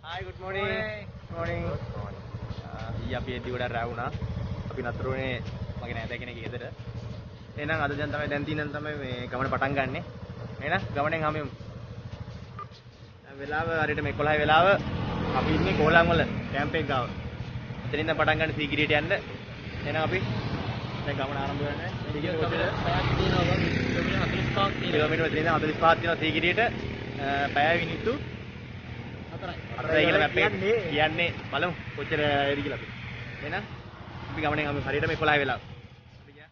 Hi, good morning. Good morning. ඊ අපි එද්දි ගොඩක් රැ වුණා. අපි නතර වුණේ මගේ නෑදෑ කෙනෙක් ගෙදර. එහෙනම් අද දැන් තියෙන තමයි මේ ගමන පටන් ගන්නෙ. එහෙනම් ගමනෙන් හැමෙමු. දැන් වෙලාව හරියට මේ 11 වෙලාව අපි ඉන්නේ කොහලම් වල කැම්ප් එක ගාව. එතනින් දැන් පටන් ගන්න සීගිරියට යන්න. එහෙනම් අපි දැන් ගමන ආරම්භ කරන්නේ. කිලෝමීටර් 45ක් තියෙනවා සීගිරියට. පැය මිනිත්තු 4යි කියලා මැප් එක කියන්නේ බලමු කොච්චර එයිද කියලා අපි. එහෙනම් අපි ගමනෙන් ආව හරියට මේ 11 වෙලාව. අපි ගියා.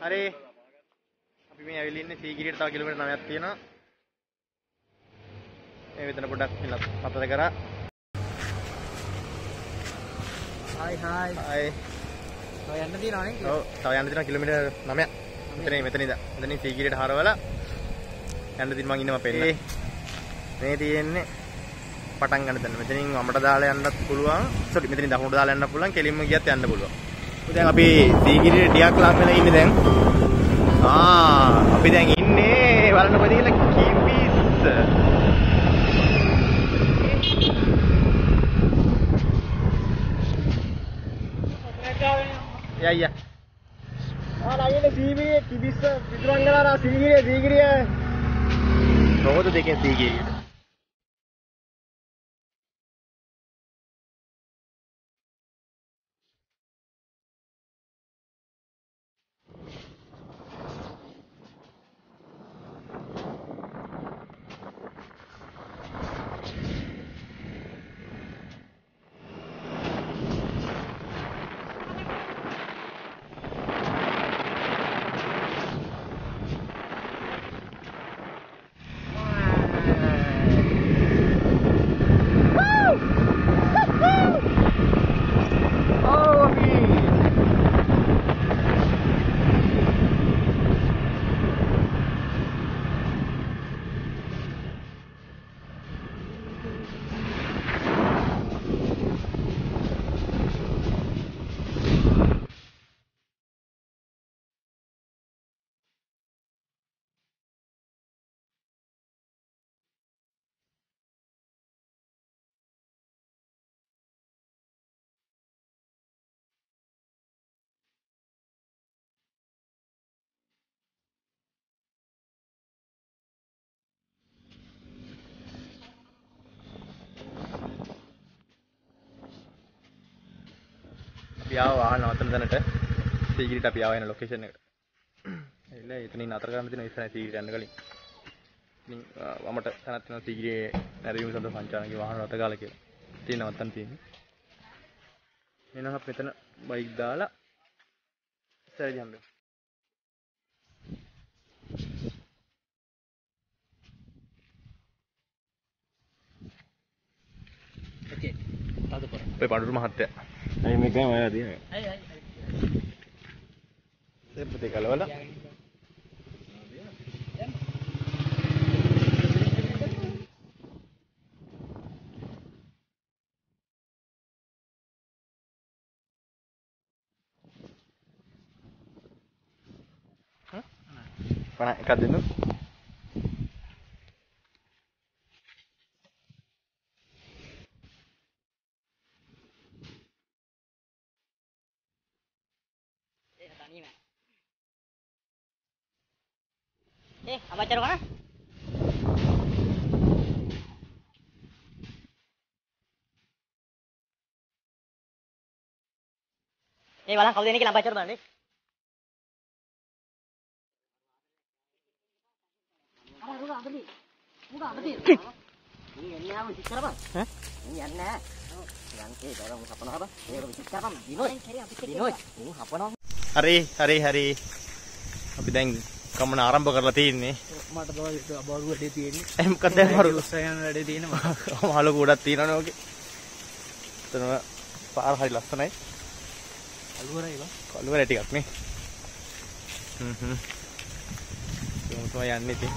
හරි අපි මේ ඇවිල්ලා ඉන්නේ සීගිරියට තව කිලෝමීටර් 9ක් තියෙනවා. මේ විතර පොඩ්ඩක් පතර කරා. Hi. තව යන්න තියෙනවා නේ? ඔව් තව යන්න තියෙනවා කිලෝමීටර් 9ක්. මෙතන ඉඳන්. එතනින් සීගිරියට හරවලා යන්න තියෙන මං ඉන්නවා පෙන්න. මේ තියෙන්නේ පටන් ගන්න තැන. මෙතනින් වමට දාලා යන්නත් පුළුවන්. සෝරි මෙතනින් දකුණට දාලා යන්නත් පුළුවන්. කෙලින්ම ගියත් යන්න පුළුවන්. දැන් අපි සීගිරියට ටිකක් ලඟ වෙලා ඉන්නේ දැන්. අපි දැන් ඉන්නේ බලන්න කොහෙද කියලා කිවිස්. යා. ආයෙත් සීගිරිය කිවිස් පිටුරංගලා සීගිරිය. කොහොමද දෙකෙන් සීගිරියට? අපි ආව වාහන නවත්තන තැනට සීගිරියට අපි ආව යන ලොකේෂන් එකට. එන්න එතනින් නතර කරන්න තියෙන ඉස්සරහ සීගිරියට යන්න කලින්. ඉතින් වමට තැනක් තියෙනවා සීගිරියේ නැරඹීම සඳහා සංචාරකගේ වාහන රථ ගාලා කියලා. තියෙන නවත්තන්න තියෙන්නේ. එහෙනම් අපි මෙතන බයික් දාලා ඉස්සරහ යන්න. okey තාද කර අපේ පඬුරු මහත්තයා. අයි මේකම ඔයා තියෙනවා. අය දෙපතේ කලවලා. Mana එකක් දෙන්න. abacar mana? Walang kau ini kita abacar bang, හරි. අපි දැන් ගමන ආරම්භ කරලා තියෙන්නේ. මට තමයි අබාරු වැඩේ තියෙන්නේ. මොකද අමාරු උස්සයන් වැඩේ තියෙනවා. මාළු ගොඩක් තියෙනවනේ ඔගේ. එතන පාර හරි ලස්සනයි. අලුවරයි බං. කළුවර ටිකක් නේ. තමයි යන්නේ ඉතින්.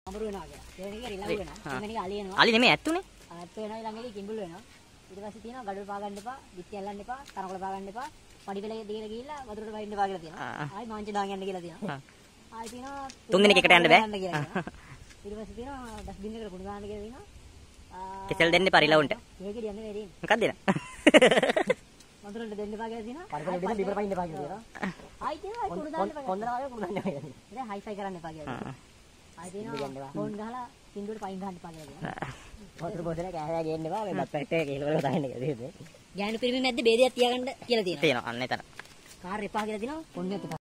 අමරු වෙනවා කියලා. ඒක රිලව් වෙනවා. එතනික අලි එනවා. අලි නෙමෙයි ඇත්තුනේ. අනත් වෙනවා ළඟදී කිඹුල් වෙනවා. ඊට පස්සේ තියෙනවා ගඩොල් පා ගන්න එපා, බිත්ති අල්ලන්න එපා, තනකොළ පා ගන්න එපා, පඩි පෙළ දිගට ගිහිල්ලා වතුරට වහින්න එපා කියලා තියෙනවා. ආයි මාංච දාන් යන්න කියලා තියෙනවා. ආයි තියෙනවා තුන් දිනක එකට යන්න බෑ. ඊට පස්සේ තියෙනවා ඩස්බින් එකට කුණු දාන්න කියලා තියෙනවා. කෙසෙල් දෙන්න එපා රිලවුන්ට. මේක යන්නේ වැඩි. මොකක්ද දෙන? වතුරට දෙන්න එපා කියලා තියෙනවා. පඩි පෙළ දෙන්න බිබර පයින්න එපා කියලා තියෙනවා. ආයි තියෙනවා කුණු දාන්න එපා. කොන්දරාවේ කුණු දාන්න එපා කියන්නේ. ඉතින් හයිෆයි කරන්න එපා කියලා. ආයි තියෙනවා ෆෝන් ගහලා සින්දුවට පයින් ගහන්න එපා කියලා තියෙනවා. වතුර බෝතලේ කෑහෑ ගේන්න එපා. මේ බත් පැක්ට් එක කියලා දාන්න කියලා තියෙන්නේ. ගෑනු පිරිමි මැද්ද බේදයක් තියාගන්න කියලා තියෙනවා. තියෙනවා අන්න එතන. කාර් එපා කියලා තියෙනවා. පොන්නේ එපා.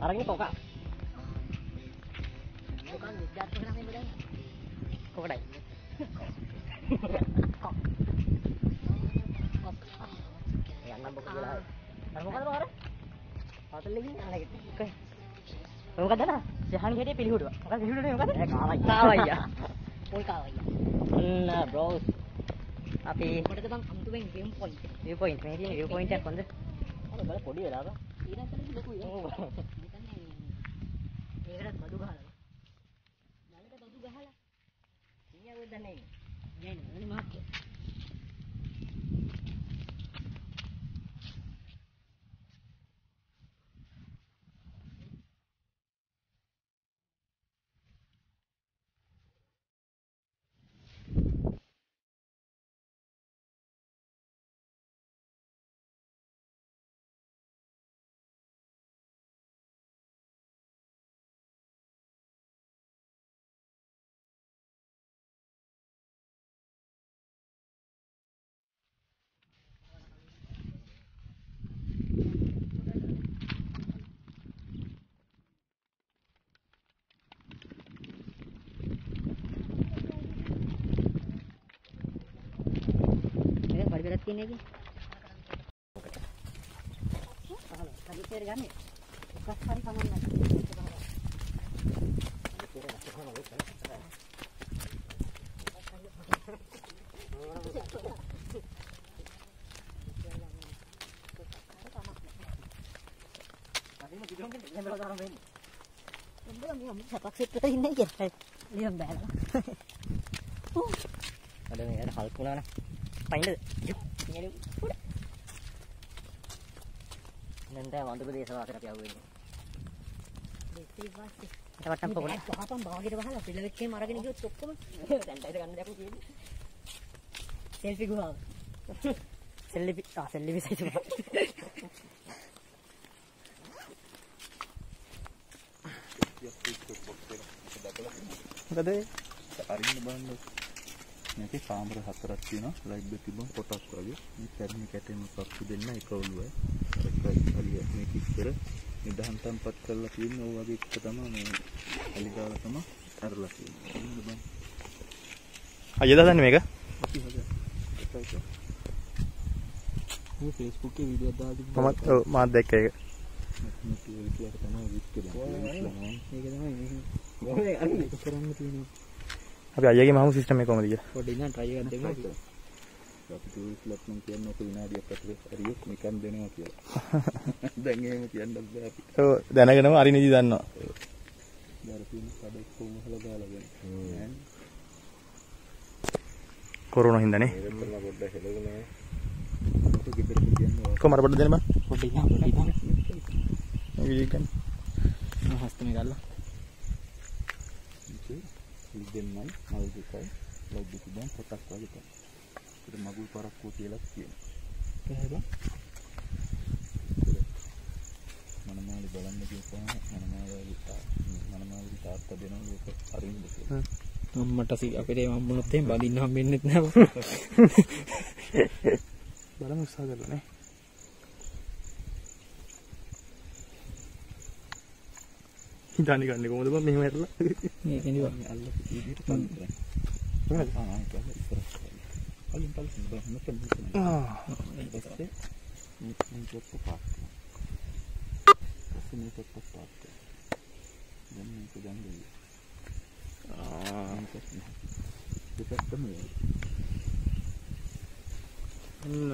Arangnya koka. Bukan jatuh kena main bedanya. Koka dai. Ya nambah gila. Nambah kan orang? Hotel lagi ana gitu. Oke. Moකද දා? සහන් ගෙඩිය පිළිහුඩුවා. මොකද පිළිහුඩුනේ මොකද? කාවයියා. පොල් කාවයියා. බ්‍රෝස්. අපි මොකටද බං අමුතුවෙන් view point. view point මේ තියෙන view point එකක් හොඳ. අර බල පොඩි වෙලා බා. ඊළඟට ලොකුයි. ඔව්. ඒකට බදු ගහලා. බලට බදු ගහලා. ඉන්නේ වෙද්දන්නේ. නෑ නෑ මහත්ය. berat ini lagi. Kalau tadi saya gani, kasar kamu lagi. Ada nih, ada hal pula nah. Paling deh, ini udah. Nanti wantu beli sama kerap ya gue. Kita makan apa? Apa bawa kita bahala? Bila kita marah gini juga cukup. Santai dengan aku gini. Selfie gua. Selfie bisa cuma. මොකද අරින්න බලන්න මේකේ කාමර හතරක් තියෙනවා light එක තිබුණ කොටස් වගේ මේ පැරණි කැටෙන පක්ෂ දෙන්න එක ඔළුවයි එකයි අලිය මේක ඉස්සර නිදහන් තම්පත් කරලා තියෙන ඕ වගේ එක තමයි මේ අලි ගාලා තමයි අරලා තියෙන්නේ අයියද දන්නේ මේක? මේ Facebook එකේ වීඩියෝ දාලා තිබ්බා. මම මාත් දැක්ක ඒක. මේක තමයි කරන්න තියෙන්නේ. අපි අයියගේ මහමු සිස්ටම් එක කොහමද කියලා. පොඩ්ඩක් ඉන්න try එකක් දෙමු. අපි ටූරිස්ට්ලත් නම් කියන්නේ ඔක විනාඩියක් අතර හරියට නිකන් දෙනවා කියලා. දැන් එහෙම කියන්නත් බෑ අපි. ඔව් දැනගෙනම අරිනිදි දන්නවා. දාරපින් කඩ කොහොම හලා දාලා ගන්න. කොරෝනා හින්දානේ. ඒක කරලා පොඩ්ඩක් හෙලගුණා. ඔක ගෙදර කියන්නේ කොහමද පොඩ්ඩක් දෙන්න බෑ. පොඩ්ඩක් ඉන්න පොඩ්ඩක් ඉන්න. මේ වීඩියෝ ගන්න. මම හස්තම ගල්ලා. ඉතින් දෙන්නයි මල් දෙකයි ලොබ් දෙක දැන් පොටක් වගේ තමයි. ඒක මගුල් පරක්කුව කියලා කියනවා. කොහේද? මනමාලි බලන්න කියපුවාම මනමාලි තාත්තා දෙනවා ඒක අරින්න කියලා. අම්මට අපිට මම්මුණොත් එහෙම බඳින්න හම්බෙන්නෙත් නෑ. බලමු උත්සාහ කරලා නේ. හිතානි ගන්නේ කොහොමද බං මෙහෙම ඇරලා? මේක නෙවෙයි. අල්ලපු විදිහට බලන්න. කොහමද? ඒක ඉස්සරහ. අලින් පල්ලෙන් බලන්න මෙතන. ඊපස්සේ මේ පොත් පාස්. මේ පොත් පාස්. දැන් මේක ගන්නේ. දෙකක් තමයි.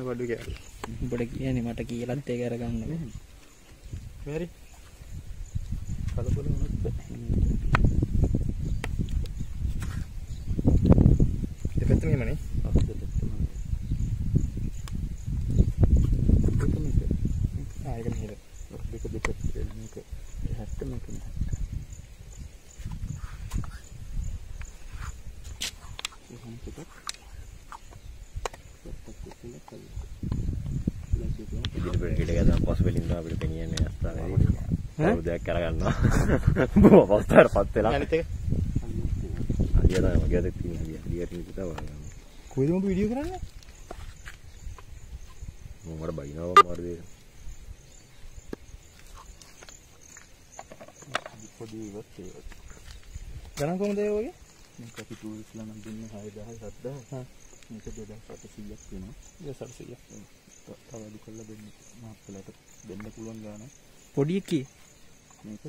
බඩු කෑල්ල. උඹට කියන්නේ මට කියලාත් ඒක අරගන්න බෑ. මෙහෙරි. කලබල වුණොත් දෙපැත්ත මෙහෙමනේ. ඒක මෙහෙර. දෙක මේක හැට්ට මේක ඉදිරි පෙරේට ගියම පස් වලින් තමයි අපිට පෙනියන්නේ අස්තාවේදී. කවුරුදයක් කරගන්නවා. බෝ පස්තරපත් වෙලා. අනිත් එක. අලිය තමයි මගේ අතේ තියෙන අලිය. අලියට විතර වහගන්න. කොයිද උඹ වීඩියෝ කරන්නේ? මම වල බයිනවා මාර්ගයේ. පොඩි ඉවත් ඒක. ගණන් කොහමද ඒ වගේ? මේක අපි ටූරිස්ට්ලා නම් දෙන්නේ 6000 7000. මේක 2800ක් වෙනවා. 2800. තව අඩු කරලා දෙන්න මාත්ලට දෙන්න පුළුවන් ගාන. පොඩි එකේ මේක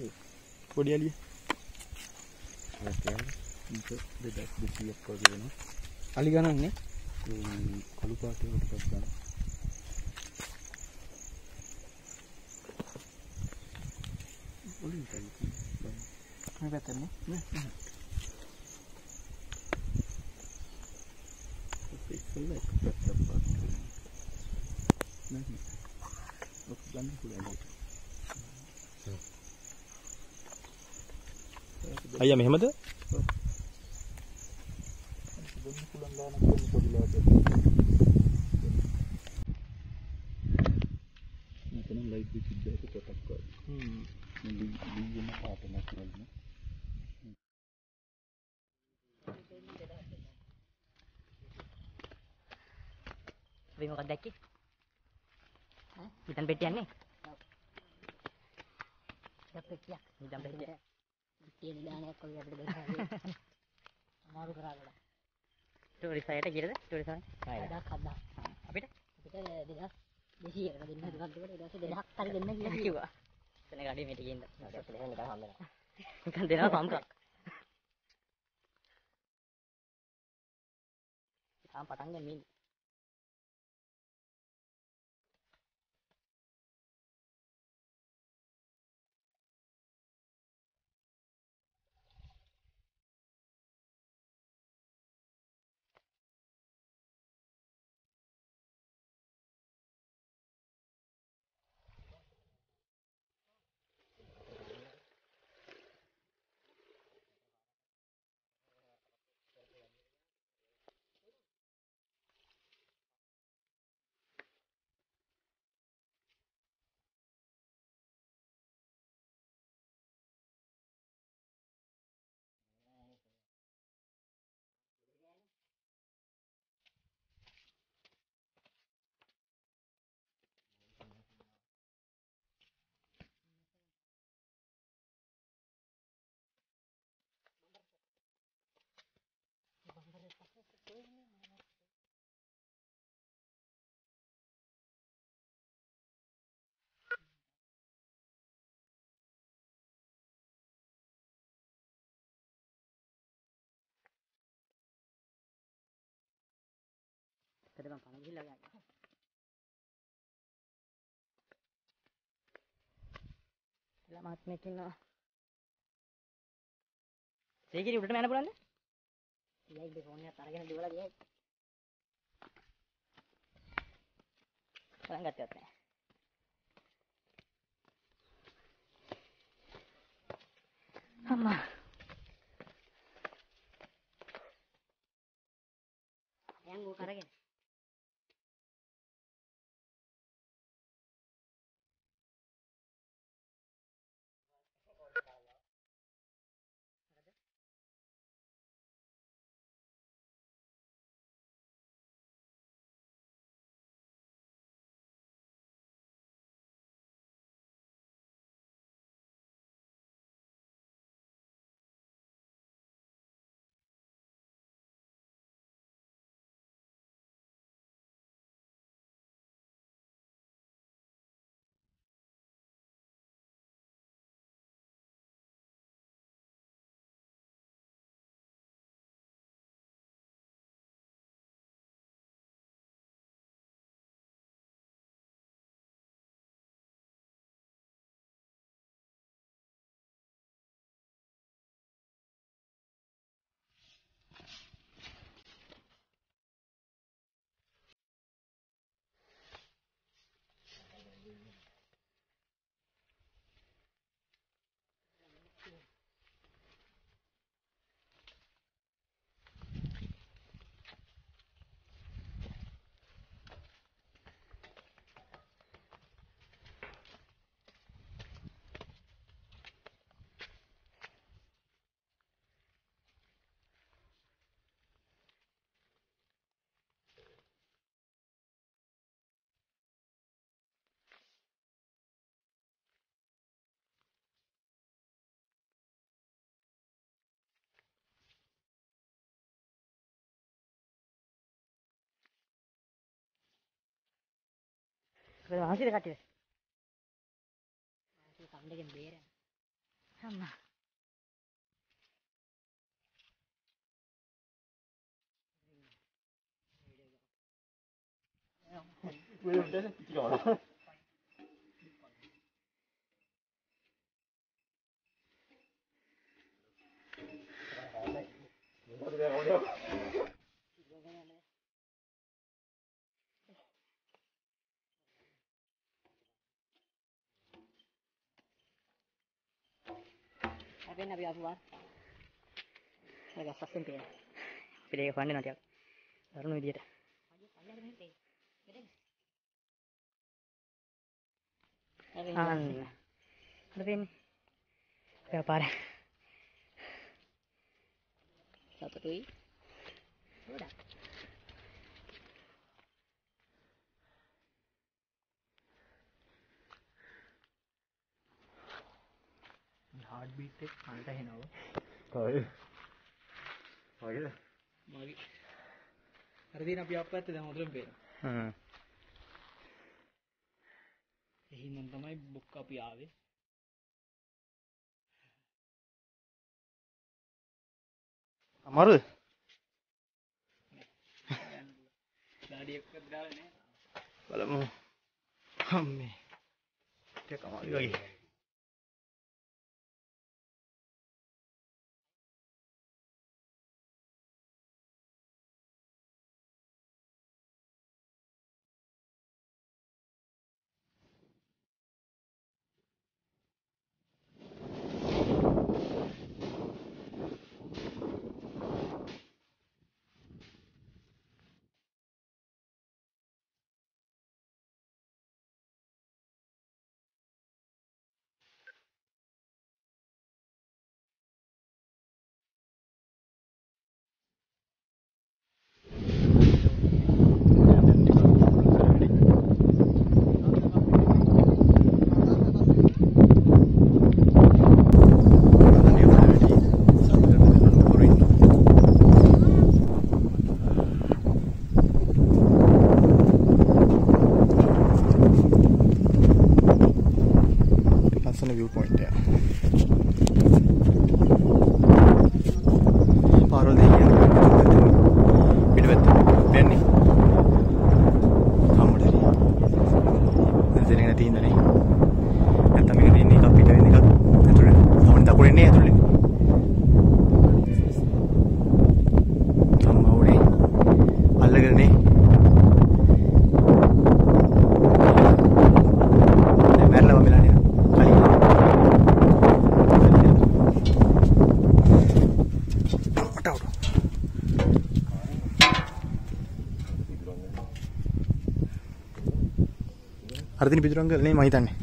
පොඩි අලිය. මේක 2200ක් වගේ වෙනවා. අලි ගණන් නේ. කළු පාටේ ටිකක් ගන්න. ඔලින් තමයි. මේ පැත්තනේ. ඉස්සෙල්ලා එක පැත්තක් පාස් කරනවා. නෑ. ඔක ගන්න පුළුවන්. අයියා මෙහෙමද? දෙන්න පුළුවන් ගානක් දෙන්න පොඩි ලාභයක්. මෙතන ලයිට් එක ඉද්දට කොටක් වගේ. ලීගෙන පාට නැතිවන්නේ. අපි මොකක්ද දැක්කේ? හිතන් පෙට්ටියක් නේ? පෙට්ටියක්. හිතන් පෙට්ටියක්. තියෙන දානයක් වගේ අපිට දෙන්න. අමාරු කරාගලා. ටූරිස් සයිට ගියද? ටූරිස් සයිට. හදා හදා. අපිට 2200කට දෙන්න දුකක් දෙකට ඊට පස්සේ 2000ක් හරි දෙන්න කියලා කිව්වා. එතන ගාඩිය මෙට ගින්න. අපිට එහෙම නිකන් හම්බෙනවා. නිකන් දෙනවා සම්කක්. තාම පටන් ගන්න ඉන්නේ. හෙට මම පණ ගිහිල්ලා ගන්න. එලා මාත් මේක ඉන්නවා. සීකිරි උඩට යන්න පුළුවන්ද? ඊයේ ඉතින් ෆෝන් එකත් අරගෙන දිවලා ගියා. බලන් ගත්තත් නෑ. අම්මා. යන් ඕක අරගෙන. Pero vamos a ir a Cati. Masih pandai kan bera. Sama. Apa yang nabi abuar? Agak sasin pun. Pilih pandai nanti aku. Baru nih dia. Tapi ini berapa? Satu tui. Udah. Heart beat එක කනට එනවා. කොයි? වගේද? මගේ. අර දින අපි අප්පැත්තේ දැන් හොඳටම පේනවා. එහෙනම් තමයි බුක් අපි ආවේ. අමාරුද? ඩාඩි එක්කත් ගාලා නෑ. බලමු. අම්මේ. ටික අමාරුයි වගේ. අර දින පිටුරංගල නේ මම හිතන්නේ.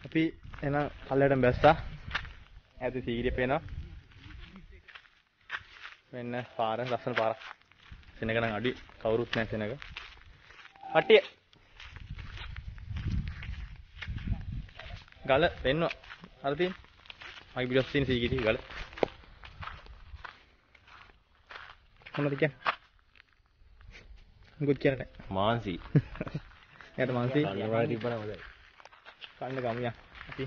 අපි එන කල්ලටම බැස්සා. ඈත සීගිරිය පේනවා. මෙන්න පාර ලස්සන පාරක්. සෙනග නම් අඩි කවුරුත් නැහැ සෙනග. හටිය. ගල වෙන්නවා. අර තියෙන. මගේ පිටස් තියෙන සීගිරිය ගල. මොනවද කියන්නේ? මොකද කියන්නේ? මාන්සි. එයාට මාන්සි. කන්නවා තිබ්බනම් හොඳයි. කන්න ගමියා. අපි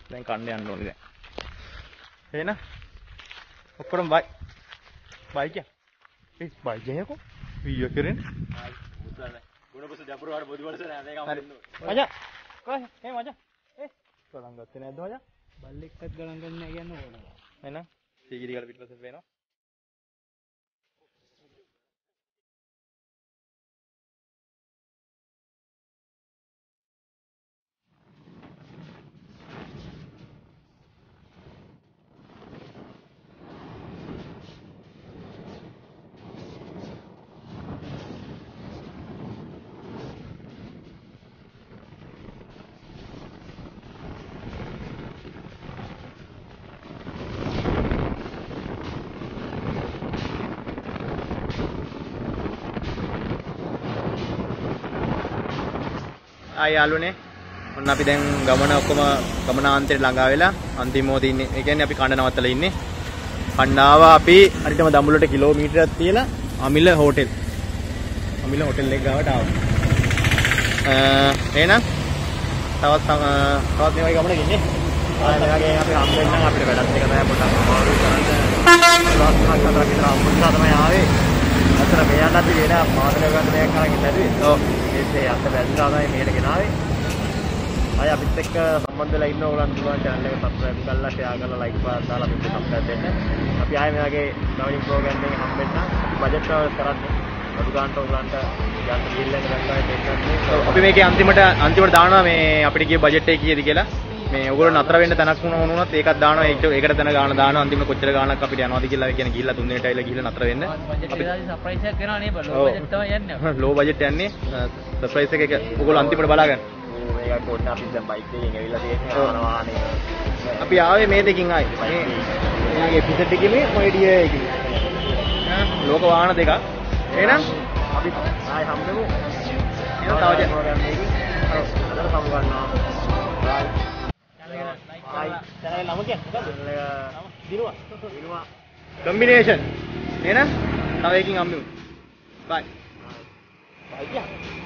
දැන් කන්න යන්න ඕනේ දැන්. එහෙනම් ඔක්කොම බයි. බයි කිය. ඒ බයි කියනකො. වීඩියෝ කරන්නේ. ගුණපුස ජපුර වල බොදු වලස නෑ මේක අම්මෙන්න. මචං. කොහෙ? මචං. ගලන් ගත්තේ නැද්ද මචං? බල්ලෙක්වත් ගණන් ගන්න නැහැ කියන්න ඕන. එහෙනම් සීගිරි ගල පිටපස්සට වෙනවා. ආයි යාළුවනේ ඔන්න අපි දැන් ගමන ඔක්කොම ගමනාන්තයට ළඟා වෙලා අන්තිම මොහොතේ ඉන්නේ. ඒ කියන්නේ අපි කණ්ඩ නවත්තලා ඉන්නේ. කණ්ඩාව අපි හරියටම දඹුල්ලට කිලෝමීටරයක් තියලා අමිල හෝටල්. අමිල හෝටල් එක ගාවට ආවා. එහෙනම් තවත් මේ වගේ ගමනක ඉන්නේ. ආයෙ වගේ අපි හම්බෙන්න අපිට වැඩත් එක තමයි පොඩ්ඩක් අමාරු කරන්න. ලස්සනක් හතරක් විතර හම්බුනා තමයි ආවේ. අතන මෙයන් අපි වෙන මාතෘකාවක් ගන්න දෙයක් අරගෙන ඉඳලා. ඔව්. ඒ අත වැදලා තමයි මෙහෙට ගෙනාවේ. අය අපිත් එක්ක සම්බන්ධ වෙලා ඉන්න ඕගොල්ලන් පුළුවන් channel එක subscribe කරලා share කරලා like කරලා අපිත් subscribe වෙන්න. අපි ආයේ මේ වගේ නවීන program එකකින් හම්බෙන්න අපි budget එක කරන්නේ. අඩු ගන්නට ඕගොල්ලන්ට යන්න ගිහිල්ලා ඉන්න ගන්නයි දෙන්නන්නේ. අපි මේකේ අන්තිමට දානවා මේ අපිට ගිය budget එක කීයද කියලා. මේ ඔයගොල්ලෝ නතර වෙන්න තැනක් වුණොත් ඒකත් දානවා. ඒකට තැන ගාන දානවා. අන්තිමට කොච්චර ගාණක් අපිට යනවාද කියලා ඒ කියන්නේ ගිහිල්ලා 3 දිනට ඇවිල්ලා ගිහිල්ලා නතර වෙන්න. අපි සර්ප්‍රයිස් එකක් කරනවා නේ බල. ලෝ බජට් තමයි යන්නේ. ලෝ බජට් යන්නේ. සර්ප්‍රයිස් එක ඔයගොල්ලෝ අන්තිමට බලාගන්න. මේක කොන්න අපි දැන් බයික් එකකින් ඇවිල්ලා තියෙන්නේ වාහනේ. අපි ආවේ මේ දෙකින් ආයේ. මේ එපිසෝඩ් එකේ මේ මොයිඩිය එකකින්. ලෝක වාහන දෙකක්. එහෙනම් අපි ආයේ හම්බෙමු. එහෙනම් තව ප්‍රෝග්‍රෑම් එකකින් අදට සමු ගන්නවා. බයි. channel නම කියන්නේ මොකද්ද? දිනුවා. combination. එහෙනම් තව එකකින් හම්බෙමු. bye. bye.